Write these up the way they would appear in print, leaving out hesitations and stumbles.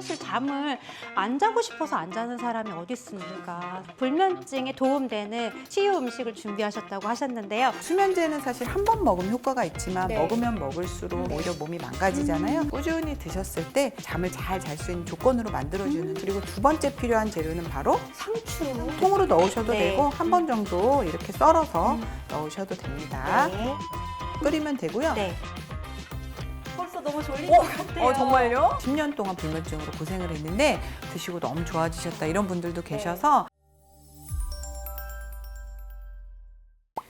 사실 잠을 안 자고 싶어서 안 자는 사람이 어디 있습니까? 불면증에 도움되는 치유 음식을 준비하셨다고 하셨는데요. 수면제는 사실 한 번 먹으면 효과가 있지만 네. 먹으면 먹을수록 오히려 몸이 망가지잖아요. 꾸준히 드셨을 때 잠을 잘 잘 수 있는 조건으로 만들어주는. 그리고 두 번째 필요한 재료는 바로 상추. 통으로 넣으셔도 네. 되고 한 번 정도 이렇게 썰어서 넣으셔도 됩니다. 네. 끓이면 되고요. 네. 벌써 너무 졸린 것 같아요. 정말요? 10년 동안 불면증으로 고생을 했는데 드시고 너무 좋아지셨다 이런 분들도 계셔서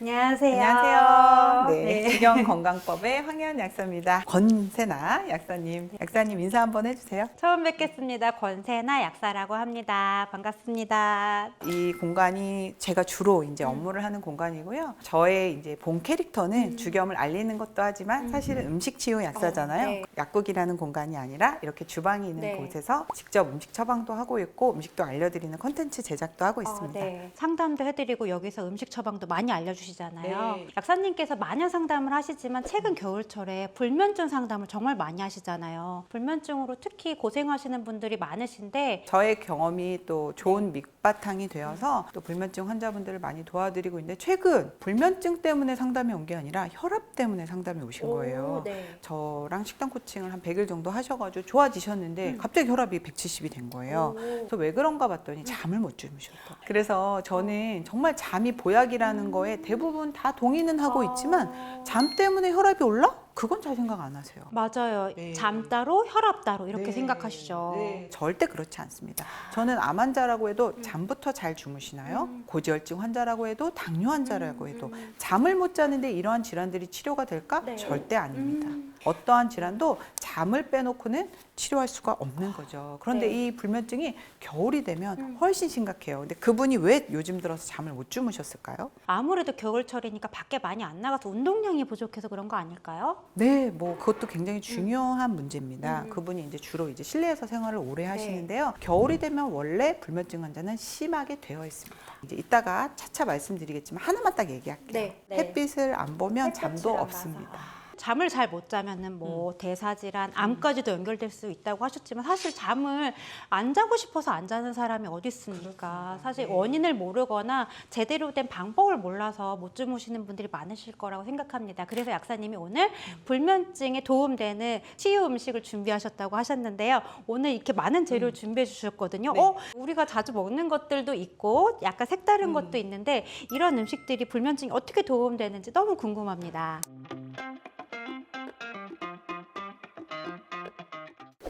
안녕하세요. 안녕하세요. 네, 직영건강법의 황혜연 약사입니다. 권세나 약사님, 약사님 인사 한번 해주세요. 처음 뵙겠습니다. 권세나 약사라고 합니다. 반갑습니다. 이 공간이 제가 주로 이제 업무를 하는 공간이고요. 저의 이제 본 캐릭터는 주겸을 알리는 것도 하지만 사실은 음식 치유 약사잖아요. 네. 약국이라는 공간이 아니라 이렇게 주방이 있는 네. 곳에서 직접 음식 처방도 하고 있고 음식도 알려드리는 콘텐츠 제작도 하고 있습니다. 네. 상담도 해드리고 여기서 음식 처방도 많이 알려주시잖아요. 네. 약사님께서 마녀 상담을 하시지만 최근 겨울철에 불면증 상담을 정말 많이 하시잖아요. 불면증으로 특히 고생하시는 분들이 많으신데 저의 경험이 또 좋은 밑바탕이 되어서 또 불면증 환자분들을 많이 도와드리고 있는데 최근 불면증 때문에 상담이 온 게 아니라 혈압 때문에 상담이 오신 거예요. 네. 저랑 식단 코칭을 한 100일 정도 하셔가지고 좋아지셨는데 갑자기 혈압이 170이 된 거예요. 그래서 왜 그런가 봤더니 잠을 못 주무셨다. 그래서 저는 정말 잠이 보약이라는 거에 대부분 다 동의는 하고 있지만 잠 때문에 혈압이 올라? 그건 잘 생각 안 하세요. 맞아요. 네. 잠 따로 혈압 따로 이렇게 네. 생각하시죠. 네. 절대 그렇지 않습니다. 저는 암 환자라고 해도 잠부터 잘 주무시나요? 고지혈증 환자라고 해도 당뇨 환자라고 해도 잠을 못 자는데 이러한 질환들이 치료가 될까? 네. 절대 아닙니다. 어떠한 질환도 잠을 빼놓고는 치료할 수가 없는 거죠. 그런데 네. 이 불면증이 겨울이 되면 훨씬 심각해요. 근데 그분이 왜 요즘 들어서 잠을 못 주무셨을까요? 아무래도 겨울철이니까 밖에 많이 안 나가서 운동량이 부족해서 그런 거 아닐까요? 네, 뭐 그것도 굉장히 중요한 문제입니다. 그분이 이제 주로 이제 실내에서 생활을 오래 하시는데요. 겨울이 되면 원래 불면증 환자는 심하게 되어 있습니다. 이제 이따가 차차 말씀드리겠지만 하나만 딱 얘기할게요. 네, 네. 햇빛을 안 보면 햇볕을 잠도 안 없습니다. 잠을 잘 못 자면은 뭐 대사질환, 암까지도 연결될 수 있다고 하셨지만 사실 잠을 안 자고 싶어서 안 자는 사람이 어디 있습니까? 사실 원인을 모르거나 제대로 된 방법을 몰라서 못 주무시는 분들이 많으실 거라고 생각합니다. 그래서 약사님이 오늘 불면증에 도움되는 치유 음식을 준비하셨다고 하셨는데요. 오늘 이렇게 많은 재료를 준비해 주셨거든요. 네. 우리가 자주 먹는 것들도 있고 약간 색다른 것도 있는데 이런 음식들이 불면증에 어떻게 도움되는지 너무 궁금합니다.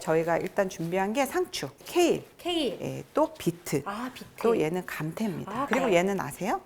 저희가 일단 준비한 게 상추, 케일, 케일. 예, 또 비트, 비트. 또 얘는 감태입니다. 아, 그리고 네. 얘는 아세요?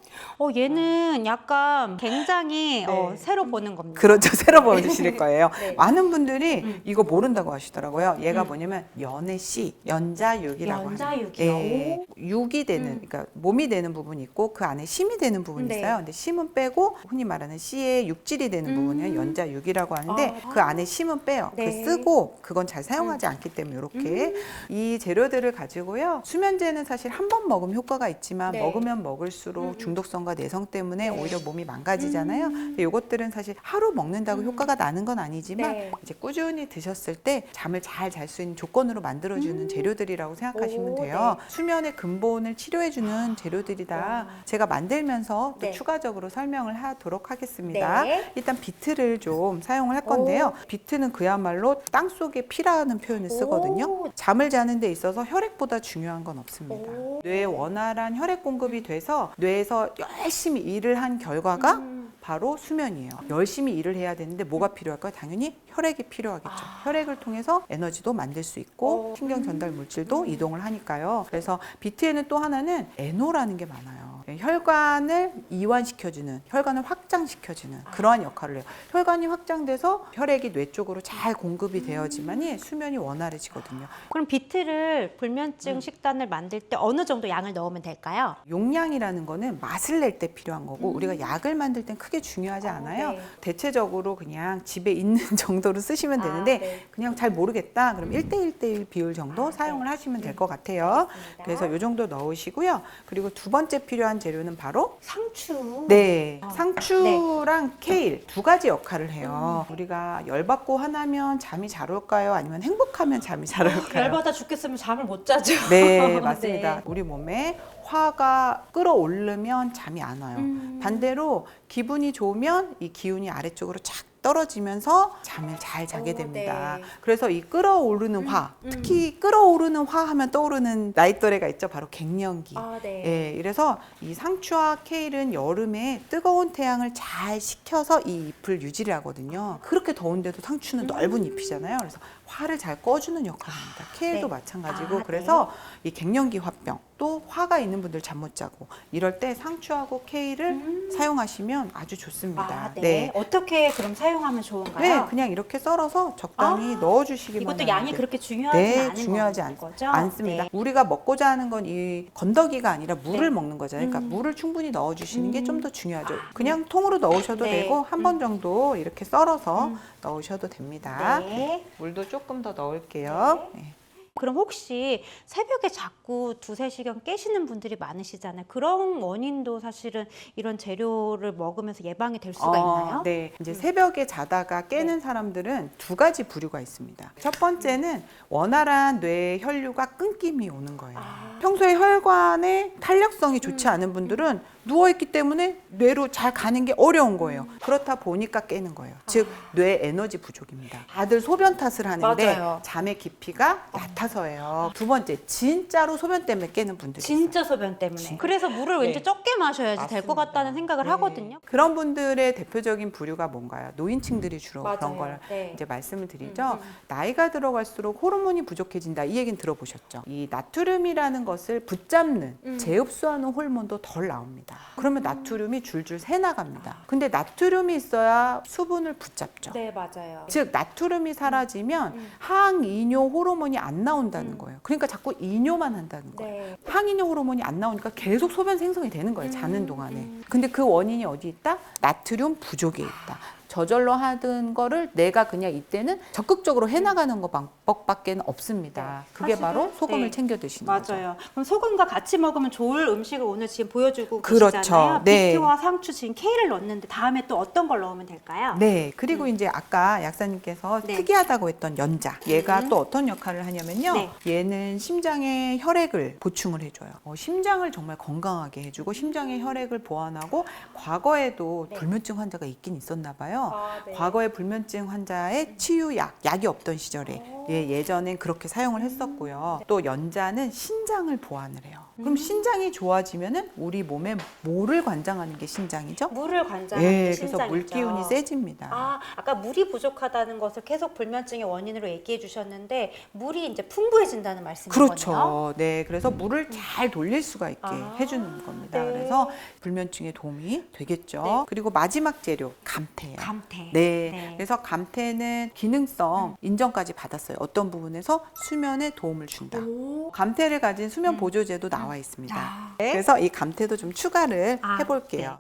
얘는 약간 굉장히 네. 새로 보는 겁니다. 그렇죠. 새로 보여주실 거예요. 네. 많은 분들이 이거 모른다고 하시더라고요. 얘가 뭐냐면 연의 씨, 연자육이라고 하는. 연자육이요? 예, 육이 되는, 그러니까 몸이 되는 부분이 있고 그 안에 심이 되는 부분이 네. 있어요. 근데 심은 빼고 흔히 말하는 씨의 육질이 되는 부분을 연자육이라고 하는데 그 안에 심은 빼요. 네. 그 쓰고 그건 잘 사용하지 않기 때문에 이렇게 이 재료들을 가지고요. 수면제는 사실 한 번 먹으면 효과가 있지만 네. 먹으면 먹을수록 중독성과 내성 때문에 네. 오히려 몸이 망가지잖아요. 근데 이것들은 사실 하루 먹는다고 효과가 나는 건 아니지만 네. 이제 꾸준히 드셨을 때 잠을 잘 잘 수 있는 조건으로 만들어주는 재료들이라고 생각하시면 돼요. 수면의 근본을 치료해주는 재료들이다. 제가 만들면서 또 네. 추가적으로 설명을 하도록 하겠습니다. 네. 일단 비트를 좀 사용을 할 건데요. 비트는 그야말로 땅 속에 피라는 표현을 쓰거든요. 오. 잠을 자는 데 있어서 혈액보다 중요한 건 없습니다. 오. 뇌에 원활한 혈액 공급이 돼서 뇌에서 열심히 일을 한 결과가 바로 수면이에요. 열심히 일을 해야 되는데 뭐가 필요할까요? 당연히 혈액이 필요하겠죠. 혈액을 통해서 에너지도 만들 수 있고 신경 전달 물질도 이동을 하니까요. 그래서 비트에는 또 하나는 에노라는 게 많아요. 혈관을 이완시켜주는, 혈관을 확장시켜주는 그러한 역할을 해요. 혈관이 확장돼서 혈액이 뇌 쪽으로 잘 공급이 되어지만이 수면이 원활해지거든요. 그럼 비트를 불면증 식단을 만들 때 어느 정도 양을 넣으면 될까요? 용량이라는 거는 맛을 낼 때 필요한 거고 우리가 약을 만들 땐 크게 중요하지 않아요. 네. 대체적으로 그냥 집에 있는 정도로 쓰시면 되는데 네. 그냥 잘 모르겠다. 그럼 1대1대1 비율 정도 사용을 하시면 될 것 같아요. 알겠습니다. 그래서 이 정도 넣으시고요. 그리고 두 번째 필요한 중요한 재료는 바로 상추. 네, 아, 상추랑 케일 두 가지 역할을 해요. 우리가 열받고 화나면 잠이 잘 올까요? 아니면 행복하면 잠이 잘 올까요? 열받아 죽겠으면 잠을 못 자죠. 네, 맞습니다. 네. 우리 몸에 화가 끌어오르면 잠이 안 와요. 반대로 기분이 좋으면 이 기운이 아래쪽으로 착 떨어지면서 잠을 잘 자게 됩니다. 네. 그래서 이 끌어오르는 화, 특히 끌어오르는 화 하면 떠오르는 나이또래가 있죠. 바로 갱년기. 아, 네. 예, 이래서 이 상추와 케일은 여름에 뜨거운 태양을 잘 식혀서 이 잎을 유지를 하거든요. 그렇게 더운데도 상추는 넓은 잎이잖아요. 그래서 화를 잘 꺼주는 역할입니다. 케일도 네. 마찬가지고 아, 그래서 이 갱년기 화병 또 화가 있는 분들 잠 못 자고 이럴 때 상추하고 케일을 사용하시면 아주 좋습니다. 아, 네. 어떻게 그럼 사용하면 좋은가요? 네, 그냥 이렇게 썰어서 적당히 넣어주시기만 이것도 하면 양이 돼요. 그렇게 중요하지 네, 않은 중요하지 거죠? 않습니다. 네. 우리가 먹고자 하는 건 이 건더기가 아니라 물을 네. 먹는 거잖아요. 그러니까 물을 충분히 넣어주시는 게 좀 더 중요하죠. 아, 그냥 통으로 넣으셔도 네. 되고 한 번 정도 이렇게 썰어서 넣으셔도 됩니다. 네. 물도 조금 더 넣을게요. 네. 그럼 혹시 새벽에 자꾸 2-3시간 깨시는 분들이 많으시잖아요. 그런 원인도 사실은 이런 재료를 먹으면서 예방이 될 수가 있나요? 네. 이제 새벽에 자다가 깨는 사람들은 두 가지 부류가 있습니다. 첫 번째는 원활한 뇌 혈류가 끊김이 오는 거예요. 평소에 혈관의 탄력성이 좋지 않은 분들은 누워있기 때문에 뇌로 잘 가는 게 어려운 거예요. 그렇다 보니까 깨는 거예요. 즉, 뇌 에너지 부족입니다. 다들 소변 탓을 하는데 맞아요. 잠의 깊이가 얕아서예요. 두 번째, 진짜로 소변 때문에 깨는 분들이 있어요. 진짜 소변 때문에. 그래서 물을 왠지 적게 마셔야지 될 것 같다는 생각을 하거든요. 그런 분들의 대표적인 부류가 뭔가요? 노인층들이 주로 그런 맞아요. 걸 네. 이제 말씀을 드리죠. 나이가 들어갈수록 호르몬이 부족해진다. 이 얘기는 들어보셨죠? 이 나트륨이라는 것을 붙잡는, 재흡수하는 호르몬도 덜 나옵니다. 그러면 나트륨이 줄줄 새 나갑니다. 근데 나트륨이 있어야 수분을 붙잡죠. 네, 맞아요. 즉 나트륨이 사라지면 항이뇨 호르몬이 안 나온다는 거예요. 그러니까 자꾸 이뇨만 한다는 거예요. 네. 항이뇨 호르몬이 안 나오니까 계속 소변 생성이 되는 거예요. 자는 동안에. 근데 그 원인이 어디 있다? 나트륨 부족에 있다. 저절로 하던 거를 내가 그냥 이때는 적극적으로 해나가는 거 방법밖에 없습니다. 그게 사실은, 바로 소금을 네. 챙겨 드시는 거죠. 맞아요. 그럼 소금과 같이 먹으면 좋을 음식을 오늘 지금 보여주고 그렇죠. 계시잖아요. 네. 비트와 상추 지금 케일을 넣었는데 다음에 또 어떤 걸 넣으면 될까요? 네, 그리고 이제 아까 약사님께서 네. 특이하다고 했던 연자. 얘가 또 어떤 역할을 하냐면요. 네. 얘는 심장에 혈액을 보충을 해줘요. 심장을 정말 건강하게 해주고 심장의 혈액을 보완하고 과거에도 불면증 환자가 있긴 있었나 봐요. 아, 네. 과거에 불면증 환자의 치유약, 약이 없던 시절에 예전엔 그렇게 사용을 했었고요. 또 연자는 신장을 보완을 해요. 그럼 신장이 좋아지면은 우리 몸에 뭐를 관장하는 게 신장이죠? 물을 관장하는 예, 게 그래서 신장이죠. 물 기운이 세집니다. 아, 아까 물이 부족하다는 것을 계속 불면증의 원인으로 얘기해 주셨는데 물이 이제 풍부해진다는 말씀이거든요. 그렇죠. 네, 그래서 물을 잘 돌릴 수가 있게 해주는 겁니다. 네. 그래서 불면증에 도움이 되겠죠. 네. 그리고 마지막 재료 감태예요. 감태. 네. 그래서 감태는 기능성 인정까지 받았어요. 어떤 부분에서 수면에 도움을 준다. 오. 감태를 가진 수면 보조제도 나와 있습니다. 아. 그래서 이 감태도 좀 추가를 아, 해볼게요. 네.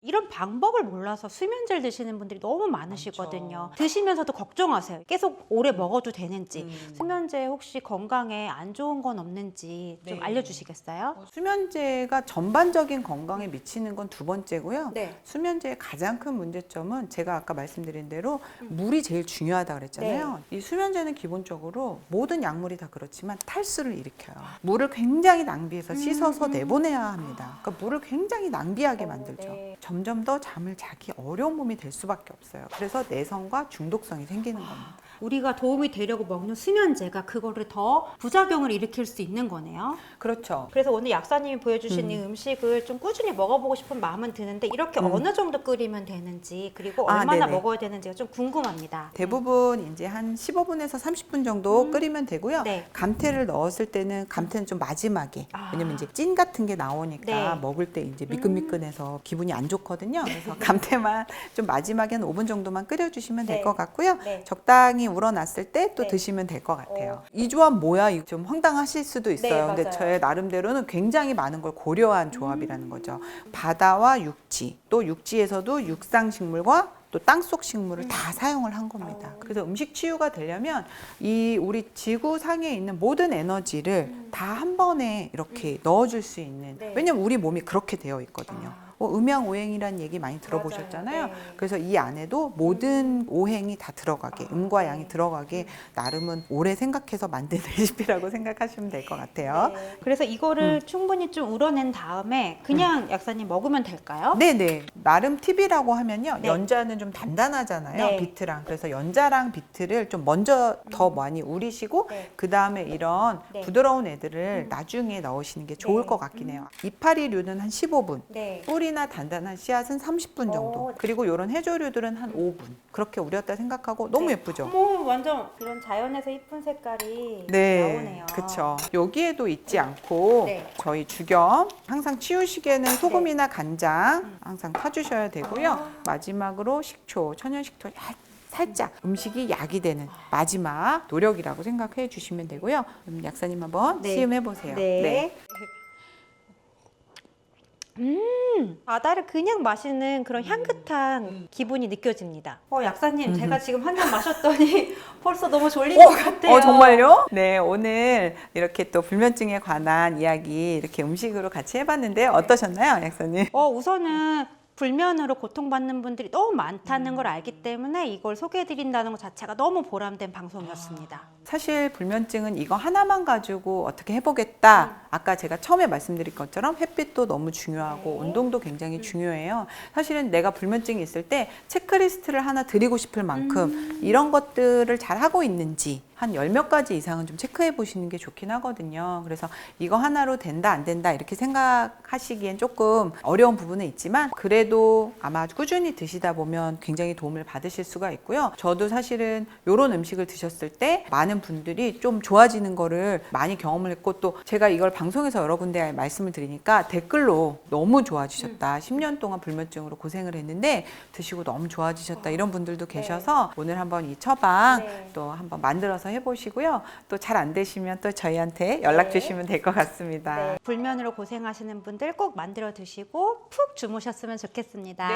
이런 방법을 몰라서 수면제를 드시는 분들이 너무 많으시거든요. 드시면서도 걱정하세요. 계속 오래 먹어도 되는지. 수면제 혹시 건강에 안 좋은 건 없는지 좀 네. 알려주시겠어요? 수면제가 전반적인 건강에 미치는 건 두 번째고요. 네. 수면제의 가장 큰 문제점은 제가 아까 말씀드린 대로 물이 제일 중요하다고 그랬잖아요. 이 수면제는 기본적으로 모든 약물이 다 그렇지만 탈수를 일으켜요. 물을 굉장히 낭비해서 씻어서 내보내야 합니다. 그러니까 물을 굉장히 낭비하게 만들죠. 네. 점점 더 잠을 자기 어려운 몸이 될 수밖에 없어요. 그래서 내성과 중독성이 생기는 겁니다. 우리가 도움이 되려고 먹는 수면제가 그거를 더 부작용을 일으킬 수 있는 거네요. 그렇죠. 그래서 오늘 약사님이 보여주신 이 음식을 좀 꾸준히 먹어보고 싶은 마음은 드는데 이렇게 어느 정도 끓이면 되는지 그리고 얼마나 네네. 먹어야 되는지가 좀 궁금합니다. 대부분 이제 한 15분에서 30분 정도 끓이면 되고요. 네. 감태를 넣었을 때는 감태는 좀 마지막에 왜냐면 이제 찐 같은 게 나오니까 네. 먹을 때 이제 미끈미끈해서 기분이 안 좋거든요. 그래서 감태만 좀 마지막에 한 5분 정도만 끓여주시면 될 네. 것 같고요. 네. 적당히 우러났을 때 또 네. 드시면 될 것 같아요. 이 조합 뭐야? 이거 좀 황당하실 수도 있어요. 네, 근데 맞아요. 저의 나름대로는 굉장히 많은 걸 고려한 조합이라는 거죠. 바다와 육지, 또 육지에서도 육상식물과 또 땅속 식물을 다 사용을 한 겁니다. 그래서 음식 치유가 되려면 이 우리 지구상에 있는 모든 에너지를 다 한 번에 이렇게 넣어줄 수 있는, 네. 왜냐면 우리 몸이 그렇게 되어 있거든요. 음양오행이라는 얘기 많이 들어보셨잖아요. 네. 그래서 이 안에도 모든 오행이 다 들어가게, 음과 양이 들어가게 나름은 오래 생각해서 만든 레시피라고 생각하시면 될 것 같아요. 네. 그래서 이거를 충분히 좀 우러낸 다음에 그냥 약사님 먹으면 될까요? 네네. 나름 팁이라고 하면요. 네. 연자는 좀 단단하잖아요. 네. 비트랑. 그래서 연자랑 비트를 좀 먼저 더 많이 우리시고 네. 그 다음에 이런 네. 부드러운 애들을 나중에 넣으시는 게 좋을 네. 것 같긴 해요. 이파리류는 한 15분. 네. 뿌리나 단단한 씨앗은 30분 정도. 오. 그리고 이런 해조류들은 한 5분. 그렇게 우렸다 생각하고 너무 네. 예쁘죠? 어머, 완전 이런 자연에서 이쁜 색깔이 네, 나오네요. 그쵸. 여기에도 잊지 않고 네. 저희 주겸 항상 치우시개는 소금이나 간장 항상 타주셔야 되고요. 마지막으로 식초, 천연 식초 살짝 음식이 약이 되는 마지막 노력이라고 생각해 주시면 되고요. 약사님 한번 네. 시음해 보세요. 네. 바다를 그냥 마시는 그런 향긋한 기분이 느껴집니다. 약사님, 제가 지금 한 잔 마셨더니 벌써 너무 졸린 것 같아요. 정말요? 네, 오늘 이렇게 또 불면증에 관한 이야기 이렇게 음식으로 같이 해봤는데요. 어떠셨나요, 약사님? 우선은 불면으로 고통받는 분들이 너무 많다는 걸 알기 때문에 이걸 소개해드린다는 것 자체가 너무 보람된 방송이었습니다. 사실 불면증은 이거 하나만 가지고 어떻게 해보겠다. 아까 제가 처음에 말씀드린 것처럼 햇빛도 너무 중요하고 운동도 굉장히 중요해요. 사실은 내가 불면증이 있을 때 체크리스트를 하나 드리고 싶을 만큼 이런 것들을 잘 하고 있는지 한 10몇 가지 이상은 좀 체크해 보시는 게 좋긴 하거든요. 그래서 이거 하나로 된다 안 된다 이렇게 생각하시기엔 조금 어려운 부분은 있지만 그래도 아마 꾸준히 드시다 보면 굉장히 도움을 받으실 수가 있고요. 저도 사실은 이런 음식을 드셨을 때 많은 분들이 좀 좋아지는 거를 많이 경험을 했고 또 제가 이걸 방송에서 여러 군데 말씀을 드리니까 댓글로 너무 좋아지셨다. 10년 동안 불면증으로 고생을 했는데 드시고 너무 좋아지셨다. 이런 분들도 계셔서 오늘 한번 이 처방 또 한번 만들어서 해보시고요. 또 잘 안 되시면 또 저희한테 연락 주시면 될 것 같습니다. 네. 불면으로 고생하시는 분들 꼭 만들어 드시고 푹 주무셨으면 좋겠습니다.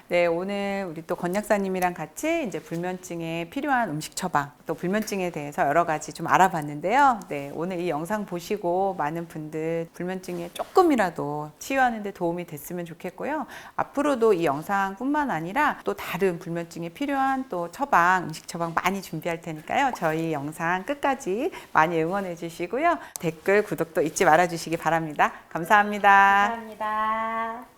네, 오늘 우리 또 권 약사님이랑 같이 이제 불면증에 필요한 음식 처방, 또 불면증에 대해서 여러 가지 좀 알아봤는데요. 네, 오늘 이 영상 보시고 많은 분들 불면증에 조금이라도 치유하는 데 도움이 됐으면 좋겠고요. 앞으로도 이 영상뿐만 아니라 또 다른 불면증에 필요한 또 처방, 음식 처방 많이 준비할 테니까요. 저희 영상 끝까지 많이 응원해 주시고요. 댓글, 구독도 잊지 말아 주시기 바랍니다. 감사합니다. 감사합니다.